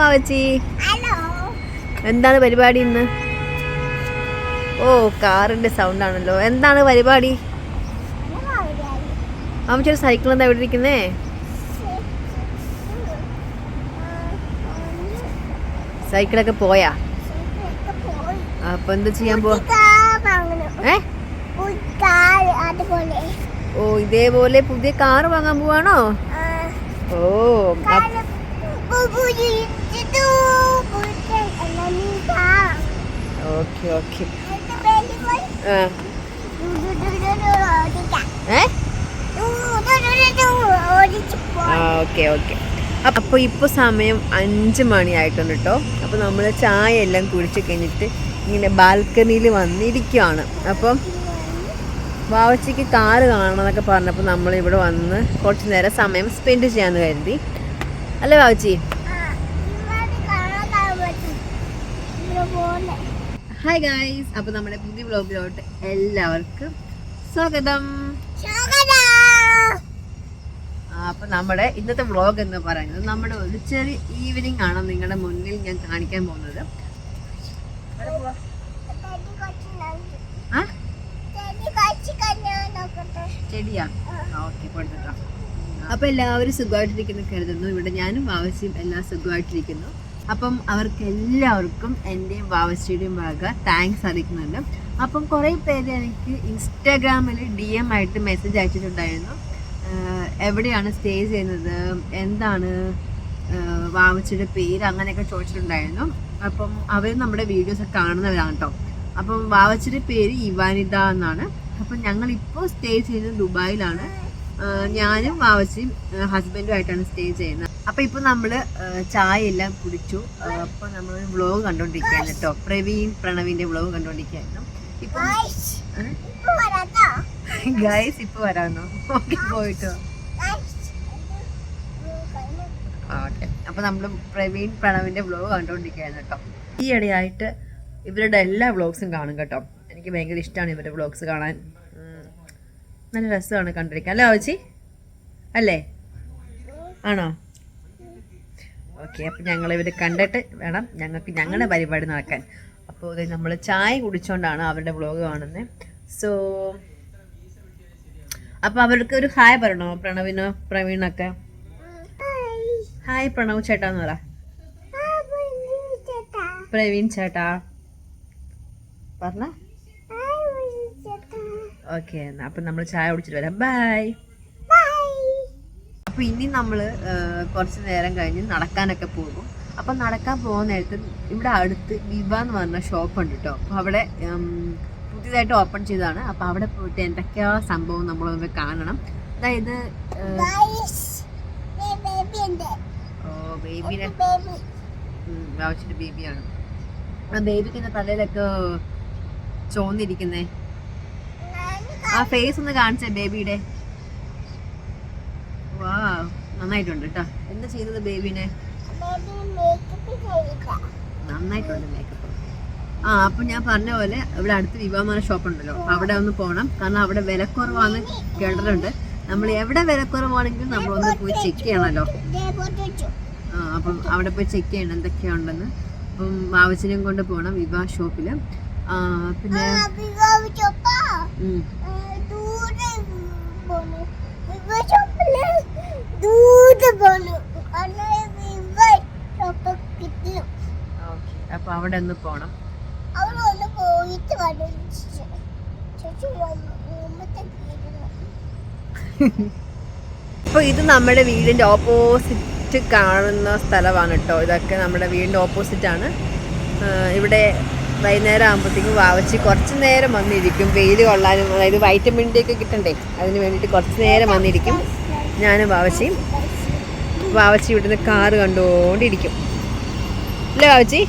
മാവച്ചി. എന്താണ് പരിപാടി ഇന്ന്? ഓ, കാറിന്റെ സൗണ്ട് ആണല്ലോ. എന്താണ് പരിപാടി? മാമച്ചി സൈക്കിൾ എന്താ ഇവിടെ ഇരിക്കുന്നേ? സൈക്കിളൊക്കെ പോയാ? അപ്പൊ എന്ത് ചെയ്യാൻ പോവാ? ഓ, ഇതേപോലെ പുതിയ കാറ് വാങ്ങാൻ പോവാണോ? ഓ, ഓക്കെ ഓക്കെ. Okay okay. അപ്പോൾ ഇപ്പോൾ സമയം 5 മണിയായിട്ടുണ്ട് കേട്ടോ. അപ്പോൾ നമ്മൾ ചായ എല്ലാം കുടിച്ച് കഴിഞ്ഞിട്ട് ഇങ്ങനെ ബാൽക്കണിയിൽ വന്നിരിക്കുകയാണ്. അപ്പം വാവച്ചിക്ക് കാറ് കാണണമെന്നൊക്കെ പറഞ്ഞപ്പോൾ നമ്മളിവിടെ വന്ന് കുറച്ച് നേരം സമയം സ്പെൻഡ് ചെയ്യാമെന്ന് കരുതി. അല്ലേ വാവച്ചി? ഹായ് ഗായ്സ്, അപ്പോൾ നമ്മുടെ പുതിയ വ്ലോഗിലോട്ട് എല്ലാവർക്കും സ്വാഗതം. അപ്പോൾ നമ്മുടെ ഇന്നത്തെ വ്ലോഗ് എന്ന് പറയുന്നത് നമ്മുടെ ഒരു ചെറിയ ഈവനിങ് ആണ് നിങ്ങളുടെ മുന്നിൽ ഞാൻ കാണിക്കാൻ പോകുന്നത്. ചെടിയാ? ഓക്കെ, കൊടുത്തിട്ടോ. അപ്പോൾ എല്ലാവരും സുഖമായിട്ടിരിക്കുന്നു കരുതുന്നു. ഇവിടെ ഞാനും വാവച്ചിയും എല്ലാം സുഖമായിട്ടിരിക്കുന്നു. അപ്പം അവർക്ക് എല്ലാവർക്കും എൻ്റെയും വാവച്ചിയുടെയും വക താങ്ക്സ് അറിയിക്കുന്നുണ്ട്. അപ്പം കുറേ പേര് എനിക്ക് ഇൻസ്റ്റാഗ്രാമിൽ DM ആയിട്ട് മെസ്സേജ് അയച്ചിട്ടുണ്ടായിരുന്നു. എവിടെയാണ് സ്റ്റേ ചെയ്യുന്നത്, എന്താണ് വാവച്ചിയുടെ പേര്, അങ്ങനെയൊക്കെ ചോദിച്ചിട്ടുണ്ടായിരുന്നു. അപ്പം അവർ നമ്മുടെ വീഡിയോസൊക്കെ കാണുന്നവരാണ് കേട്ടോ. അപ്പം വാവച്ചിയുടെ പേര് ഇവാനിത എന്നാണ്. അപ്പം ഞങ്ങളിപ്പോൾ സ്റ്റേ ചെയ്യുന്നത് ദുബായിലാണ്. ഞാനും വാവച്ചിയും ഹസ്ബൻഡുമായിട്ടാണ് സ്റ്റേ ചെയ്യുന്നത്. അപ്പം ഇപ്പോൾ നമ്മൾ ചായ എല്ലാം കുടിച്ചു. അപ്പോൾ നമ്മൾ വ്ളോഗ് കണ്ടുകൊണ്ടിരിക്കുകയാണ് കേട്ടോ. പ്രണവിൻ്റെ വ്ളോഗ് കണ്ടുകൊണ്ടിരിക്കുകയായിരുന്നു. ഇപ്പം ഗൈസ് ഇപ്പോൾ വരാമെന്നോ? ഓക്കെ, പോയിട്ടോ. ഓക്കെ, അപ്പോൾ നമ്മൾ പ്രണവിൻ്റെ വ്ളോഗ് കണ്ടുകൊണ്ടിരിക്കുകയായിരുന്നു കേട്ടോ. ഈ ഇടയായിട്ട് ഇവരുടെ എല്ലാ വ്ളോഗ്സും കാണും കേട്ടോ. എനിക്ക് ഭയങ്കര ഇഷ്ടമാണ് ഇവരുടെ വ്ളോഗ്സ് കാണാൻ. നല്ല രസമാണ് കണ്ടിരിക്കാൻ. അല്ലേ ആവശ്യം? അല്ലേ? ആണോ? ഓക്കെ, അപ്പം ഞങ്ങളിവർ കണ്ടിട്ട് വേണം ഞങ്ങൾക്ക് ഞങ്ങളുടെ പരിപാടി നടക്കാൻ. അപ്പോൾ നമ്മൾ ചായ കുടിച്ചുകൊണ്ടാണ് അവരുടെ വ്ളോഗ് കാണുന്നത്. സോ അപ്പോൾ അവർക്ക് ഒരു ഹായ് പറയണോ? പ്രണവിനോ പ്രവീണൊക്കെ ഹായ്. പ്രണവ് ചേട്ടാന്ന് പറ. പ്രവീൺ ചേട്ടാ പറഞ്ഞ. ഓക്കെ, എന്നാ അപ്പം നമ്മൾ ചായ കുടിച്ചിട്ട് വരാം. ബൈ. അപ്പോൾ ഇനി നമ്മൾ കുറച്ച് നേരം കഴിഞ്ഞ് നടക്കാനൊക്കെ പോകും. അപ്പം നടക്കാൻ പോകുന്ന നേരത്ത് ഇവിടെ അടുത്ത് വിവ എന്ന് പറഞ്ഞ ഷോപ്പുണ്ട് കേട്ടോ. അപ്പോൾ അവിടെ പുതിയതായിട്ട് ഓപ്പൺ ചെയ്തതാണ്. അപ്പോൾ അവിടെ പോയിട്ട് എന്തൊക്കെയാ സംഭവം നമ്മളൊന്ന് കാണണം. അതായത് ബേബിനെ ആവശ്യത്തെ ബേബിയാണ്. ആ ബേബിക്ക് തലയിലൊക്കെ ചോന്നിരിക്കുന്നേ. ആ ഫേസ് ഒന്ന് കാണിച്ചേ ബേബിയുടെ. വാ, നന്നായിട്ടുണ്ട് കേട്ടോ. എന്താ ചെയ്തത് ബേബിനെ? നന്നായിട്ടുണ്ട് മേക്കപ്പ്. അപ്പം ഞാൻ പറഞ്ഞ പോലെ ഇവിടെ അടുത്ത് വിവാഹமான ഷോപ്പ് ഉണ്ടല്ലോ, അവിടെ ഒന്ന് പോകണം. കാരണം അവിടെ വിലക്കുറവാന്ന് കേട്ടിട്ടുണ്ട്. നമ്മൾ എവിടെ വിലക്കുറവാണെങ്കിലും നമ്മളൊന്ന് പോയി ചെക്ക് ചെയ്യണമല്ലോ. അപ്പം അവിടെ പോയി ചെക്ക് ചെയ്യണം എന്തൊക്കെയുണ്ടെന്ന്. അപ്പം ആവശ്യം കൊണ്ട് പോകണം വിവാഹ ഷോപ്പിൽ. പിന്നെ അപ്പൊ അവിടെ ഒന്ന് പോണം. അപ്പൊ ഇത് നമ്മുടെ വീടിന്റെ ഓപ്പോസിറ്റ് കാണുന്ന സ്ഥലമാണ് കേട്ടോ. ഇതൊക്കെ നമ്മുടെ വീടിന്റെ ഓപ്പോസിറ്റ് ആണ്. ഇവിടെ വൈകുന്നേരം ആകുമ്പോഴത്തേക്കും വാവച്ചി കുറച്ച് നേരം വന്നിരിക്കും. വെയിൽ കൊള്ളാനും, അതായത് വൈറ്റമിൻ ഡി ഒക്കെ കിട്ടണ്ടേ, അതിന് വേണ്ടിയിട്ട് കുറച്ച് നേരം വന്നിരിക്കും. ഞാനും വാവച്ചി ഇവിടുന്ന് കാറ് കണ്ടുകൊണ്ടിരിക്കും. അല്ലേ വാവച്ചി?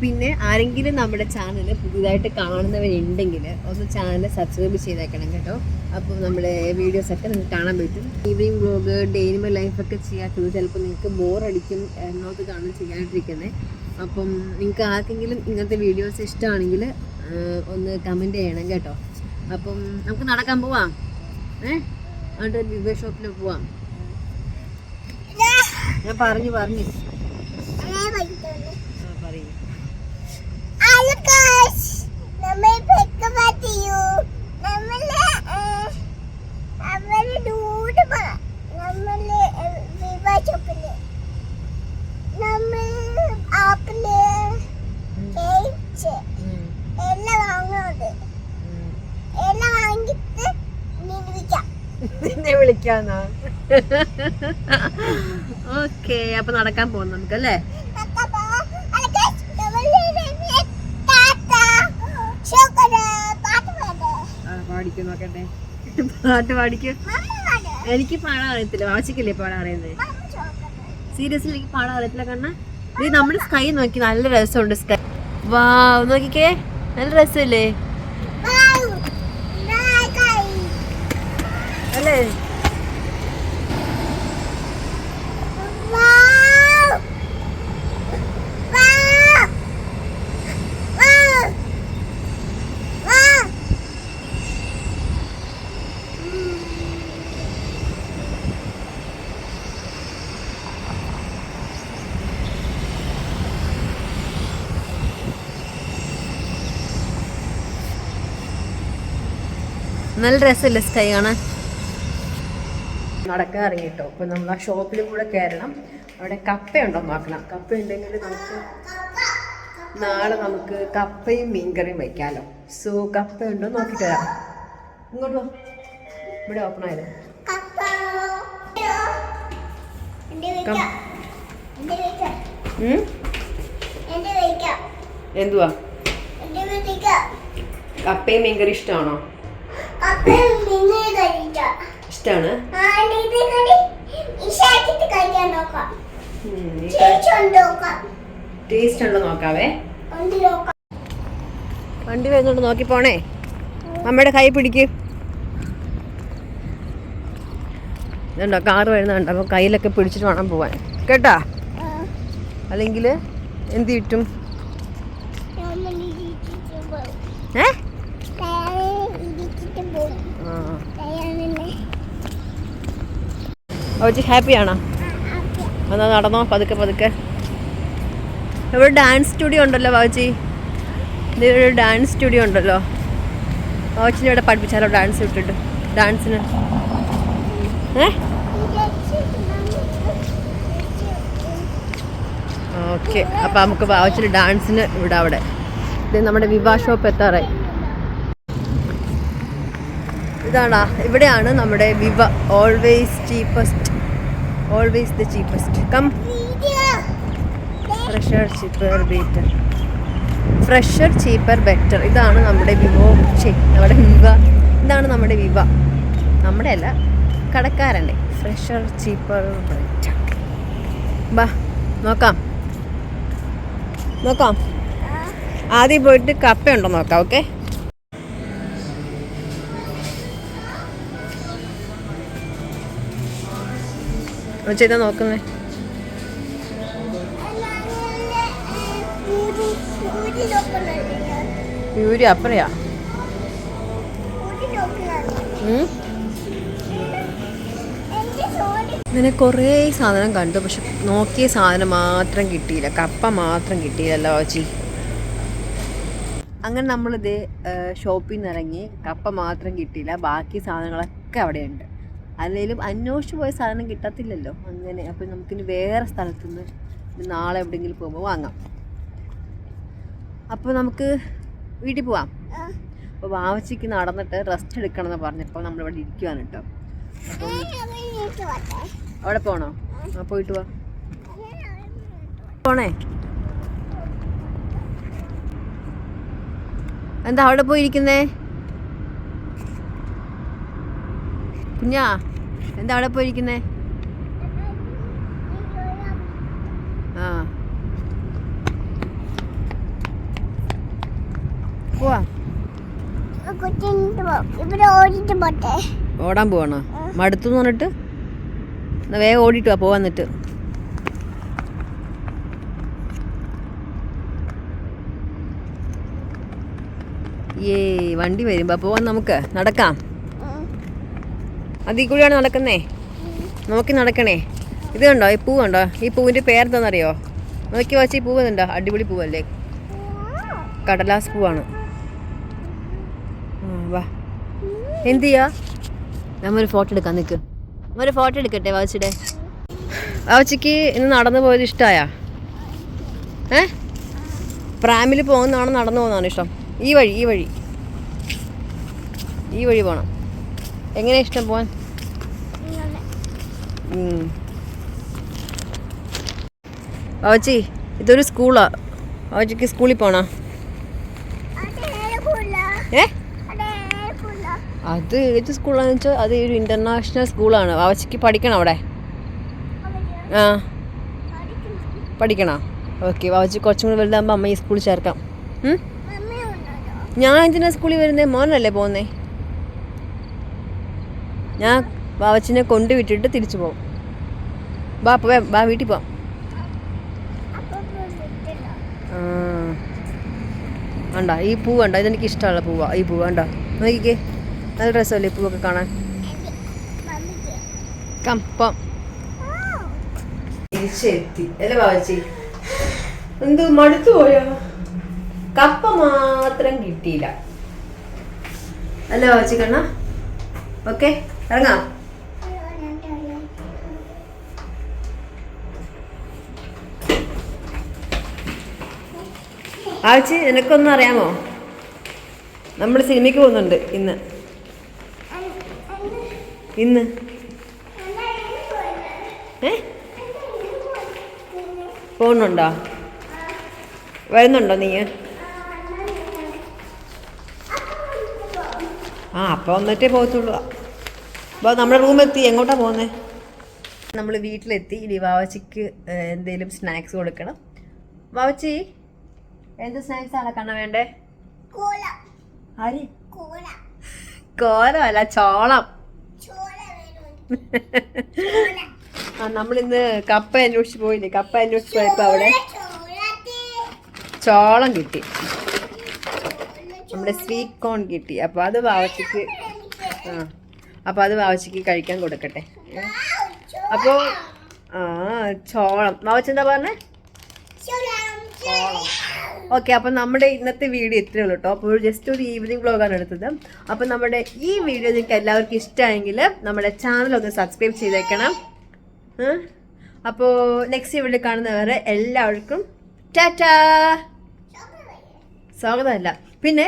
പിന്നെ ആരെങ്കിലും നമ്മുടെ ചാനൽ പുതിയതായിട്ട് കാണുന്നവരുണ്ടെങ്കിൽ ഒന്ന് ചാനൽ സബ്സ്ക്രൈബ് ചെയ്തേക്കണം കേട്ടോ. അപ്പോൾ നമ്മുടെ വീഡിയോസൊക്കെ നിങ്ങൾക്ക് കാണാൻ പറ്റും. Evening vlog, day in my ലൈഫൊക്കെ ചെയ്യാത്തത് ചിലപ്പോൾ നിങ്ങൾക്ക് ബോറടിക്കും എന്നോർത്താണ് ചെയ്യാനായിട്ടിരിക്കുന്നത്. അപ്പം നിങ്ങൾക്ക് ആർക്കെങ്കിലും ഇങ്ങനത്തെ വീഡിയോസ് ഇഷ്ടമാണെങ്കിൽ ഒന്ന് കമൻറ്റ് ചെയ്യണം കേട്ടോ. അപ്പം നമുക്ക് നടക്കാൻ പോവാം. എന്നിട്ട് വിവ ഷോപ്പിൽ പോവാം. ഞാൻ പറഞ്ഞു പറയൂ. നിന്നെ വിളിക്കാന്നാ? ഓക്കെ, അപ്പൊ നടക്കാൻ പോകും നമുക്കല്ലേ? പാടിക്കും നോക്കട്ടെ. പാട്ട് പാടിക്കും. എനിക്ക് പാടാൻ അറിയത്തില്ല. വാശിക്കല്ലേ പാടാൻ അറിയുന്നത്? സീരിയസ്ലി എനിക്ക് പാടാൻ അറിയത്തില്ല. കാരണം ഇത് നമ്മുടെ സ്കൈ നോക്കി നല്ല രസമുണ്ട്. സ്കൈ വാ നോക്കിക്കേ, നല്ല രസമല്ലേ അല്ലേ? നല്ല രസമല്ലേ സ്കൈ കാണാൻ? നടക്കാൻ ഇറങ്ങിട്ടോ. അപ്പോൾ നമ്മൾ ആ ഷോപ്പിലും കൂടെ കയറണം. അവിടെ കപ്പയുണ്ടോ നോക്കണം. കപ്പ ഉണ്ടെങ്കിൽ നമുക്ക് നാളെ നമുക്ക് കപ്പയും മീൻകറിയും വയ്ക്കാമല്ലോ. സോ കപ്പയുണ്ടോ നോക്കിയിട്ട് വരാം. ഇങ്ങോട്ട് പോ. ഇവിടെ ഓപ്പൺ ആയത്. എന്തുവാ? കപ്പയും മീൻകറി ഇഷ്ടമാണോ? ഇഷ്ടാണ്. ടേസ്റ്റ് ഉണ്ടോ നോക്കാവേ. വണ്ടി വരുന്നുണ്ട്, നോക്കി പോണേ. അമ്മയുടെ കൈ പിടിക്ക്. ഇതുണ്ടോ കാറ് വരുന്നുണ്ട്. അപ്പോൾ കയ്യിലൊക്കെ പിടിച്ചിട്ട് വേണം പോവാൻ കേട്ടാ. അല്ലെങ്കിൽ എന്ത് കിട്ടും? ഹാപ്പിയാണോ? എന്നാ നടന്നോ പതുക്കെ പതുക്കെ. ഇവിടെ ഡാൻസ് സ്റ്റുഡിയോ ഉണ്ടല്ലോ ബാബുജി. ഇതൊരു ഡാൻസ് സ്റ്റുഡിയോ ഉണ്ടല്ലോ. ബാബുജിനെ ഇവിടെ പഠിപ്പിച്ചാലോ ഡാൻസ് വിട്ടിട്ട്? ഡാൻസിന് ഓക്കെ. അപ്പം നമുക്ക് ബാബുജിന് ഡാൻസിന് ഇവിടെ അവിടെ. ഇത് നമ്മുടെ വിവാ ഷോപ്പ് എത്താറായി. ഇതാണോ? ഇവിടെയാണ് നമ്മുടെ വിവ. Always cheapest, always the cheapest. Come. Fresher cheaper better, fresher cheaper better. ഇതാണ് നമ്മുടെ വിവോ. നമ്മുടെ വിവ. ഇതാണ് നമ്മുടെ വിവ. നമ്മുടെ അല്ല, കടക്കാരൻ്റെ. Fresher cheaper better. ബാ നോക്കാം നോക്കാം. ആദ്യം പോയിട്ട് കപ്പയുണ്ടോ നോക്കാം. ഓക്കെ. ചെയ്താ നോക്കുന്നേ. യൂരി അപ്പറയാ. ഇങ്ങനെ കുറേ സാധനം കണ്ടു. പക്ഷെ നോക്കിയ സാധനം മാത്രം കിട്ടിയില്ല. കപ്പ മാത്രം കിട്ടിയില്ലല്ലോ ചേച്ചി. അങ്ങനെ നമ്മളിത് ഷോപ്പിൽ നിന്ന് ഇറങ്ങി. കപ്പ മാത്രം കിട്ടിയില്ല. ബാക്കി സാധനങ്ങളൊക്കെ അവിടെയുണ്ട്. അല്ലെങ്കിലും അന്വേഷിച്ച് പോയ സാധനം കിട്ടത്തില്ലല്ലോ അങ്ങനെ. അപ്പോൾ നമുക്കിനി വേറെ സ്ഥലത്തുനിന്ന് നാളെ എവിടെയെങ്കിലും പോകുമ്പോൾ വാങ്ങാം. അപ്പോൾ നമുക്ക് വീട്ടിൽ പോവാം. അപ്പോൾ വാവച്ചിക്ക് നടന്നിട്ട് റെസ്റ്റ് എടുക്കണമെന്ന് പറഞ്ഞപ്പോൾ നമ്മളിവിടെ ഇരിക്കുവാണ് കേട്ടോ. അവിടെ പോകണോ? ആ പോയിട്ട് വാ. പോണേ. എന്താ അവിടെ പോയിരിക്കുന്നേ കുഞ്ഞാ? എന്താ അവിടെ പോയിരിക്കുന്നേ? ആ പോവാ. ഓടാൻ പോവാണോ? മടുത്തു പറഞ്ഞിട്ട് എന്നാ വേഗം ഓടിയിട്ട് വാ. പോവാന്നിട്ട് വണ്ടി വരുമ്പോ പോവാൻ. നമുക്ക് നടക്കാം. അതിൽ കൂടിയാണ് നടക്കുന്നേ. നോക്കി നടക്കണേ. ഇത് കണ്ടോ, ഈ പൂ കണ്ടോ? ഈ പൂവിൻ്റെ പേരെന്താണെന്നറിയോ? നോക്കി വാച്ച്, ഈ പൂവുന്നുണ്ടോ? അടിപൊളി പൂവല്ലേ, കടലാസ് പൂവാണ്. വാ, എന്ത് ചെയ്യാ? നമ്മൊരു ഫോട്ടോ എടുക്കാൻ നിൽക്ക്. ഒരു ഫോട്ടോ എടുക്കട്ടെ വാച്ചിയുടെ? വാച്ചിക്ക് ഇന്ന് നടന്നു പോയത് ഇഷ്ടമായാ? പ്രാമിൽ പോകുന്നതാണോ നടന്നു പോകുന്നതാണോ ഇഷ്ടം? ഈ വഴി പോകണം. എങ്ങനെയാ ഇഷ്ടം പോവാൻ? വാച്ചി, ഇതൊരു സ്കൂളാ. വാച്ചിക്ക് സ്കൂളിൽ പോണോ? അത് ഏത് സ്കൂളാണെന്ന് വെച്ചാൽ അത് ഒരു ഇൻ്റർനാഷണൽ സ്കൂളാണ്. വാവച്ചിക്ക് പഠിക്കണം അവിടെ. ആ, പഠിക്കണോ? ഓക്കെ, വാവച്ചി കുറച്ചും കൂടി വലുതാകുമ്പോൾ അമ്മ ഈ സ്കൂളിൽ ചേർക്കാം. ഞാൻ എന്തിനാ സ്കൂളിൽ വരുന്നേ? മോനല്ലേ പോകുന്നേ? ഞാൻ വാവച്ചിനെ കൊണ്ടുവിട്ടിട്ട് തിരിച്ചു പോകും. വാ വീട്ടിൽ പോവാം. വേണ്ട, ഈ പൂ വേണ്ട, ഇതെനിക്ക് ഇഷ്ടമുള്ള പൂവാ. ഈ പൂ വേണ്ട, നോക്കിക്കേ, നല്ല രസമല്ലേ ഈ പൂവൊക്കെ കാണാൻ. കപ്പം തിരിച്ചെത്തി അല്ലേ വാവച്ചി? എന്ത് മടുത്തു പോയോ? കപ്പ മാത്രം കിട്ടിയില്ല അല്ലേ വാവച്ചി? കണ്ണ ഓക്കെ, ഇറങ്ങാം. വാവച്ചി, നിനക്കൊന്നും അറിയാമോ? നമ്മൾ സിനിമയ്ക്ക് പോകുന്നുണ്ട് ഇന്ന്. പോകുന്നുണ്ടോ? വരുന്നുണ്ടോ നീ? അപ്പോൾ വന്നിട്ടേ പോകത്തുള്ളൂ. അപ്പോൾ നമ്മുടെ റൂമെത്തി. എങ്ങോട്ടാണ് പോകുന്നത്? നമ്മൾ വീട്ടിലെത്തി. ഇനി വാവച്ചിക്ക് എന്തെങ്കിലും സ്നാക്സ് കൊടുക്കണം. വാവച്ചി, എന്ത് സ്നാക്സ് ആണ് കണ്ണ വേണ്ടേ? കോലമല്ല, ചോളം. നമ്മളിന്ന് കപ്പ അന്വേഷിച്ച് പോയില്ലേ? കപ്പ അന്വേഷിച്ച് പോയപ്പോ അവിടെ ചോളം കിട്ടി. നമ്മുടെ സ്വീറ്റ് കോൺ കിട്ടി. അപ്പോൾ അത് വാവച്ചിക്ക് കഴിക്കാൻ കൊടുക്കട്ടെ. അപ്പോൾ ചോളം. വാവച്ചെന്താ പറഞ്ഞേ? ഓക്കെ, അപ്പം നമ്മുടെ ഇന്നത്തെ വീഡിയോ ഇത്രയേ ഉള്ളൂ കേട്ടോ. അപ്പോൾ ജസ്റ്റ് ഒരു ഈവനിങ് വ്ലോഗാണ് എടുത്തത്. അപ്പം നമ്മുടെ ഈ വീഡിയോ നിങ്ങൾക്ക് എല്ലാവർക്കും ഇഷ്ടമായെങ്കിൽ നമ്മുടെ ചാനൽ ഒന്ന് സബ്സ്ക്രൈബ് ചെയ്തേക്കണം. അപ്പോൾ നെക്സ്റ്റ് വീഡിയോ കാണുന്നവരെ എല്ലാവർക്കും ടാറ്റാ. സ്വാഗതമല്ല, പിന്നെ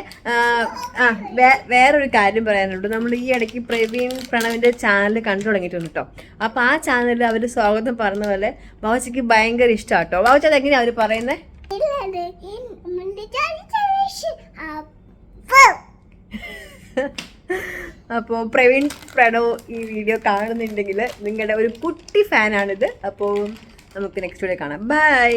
വേറൊരു കാര്യം പറയാനുണ്ട്. നമ്മൾ ഈ ഇടയ്ക്ക് പ്രവീൺ പ്രണവിൻ്റെ ചാനൽ കണ്ടു തുടങ്ങിയിട്ടുണ്ട് കേട്ടോ. അപ്പോൾ ആ ചാനലിൽ അവർ സ്വാഗതം പറഞ്ഞ പോലെ വാവച്ചിക്ക് ഭയങ്കര ഇഷ്ടമാണ് കേട്ടോ. വാവച്ച അതെങ്ങനെയാണ് അവർ പറയുന്നത്? അപ്പോൾ പ്രവീൺ പ്രണവ് ഈ വീഡിയോ കാണുന്നുണ്ടെങ്കിൽ നിങ്ങളുടെ ഒരു കുട്ടി ഫാനാണിത്. അപ്പോൾ നമുക്ക് നെക്സ്റ്റ് വീഡിയോ കാണാം. ബൈ.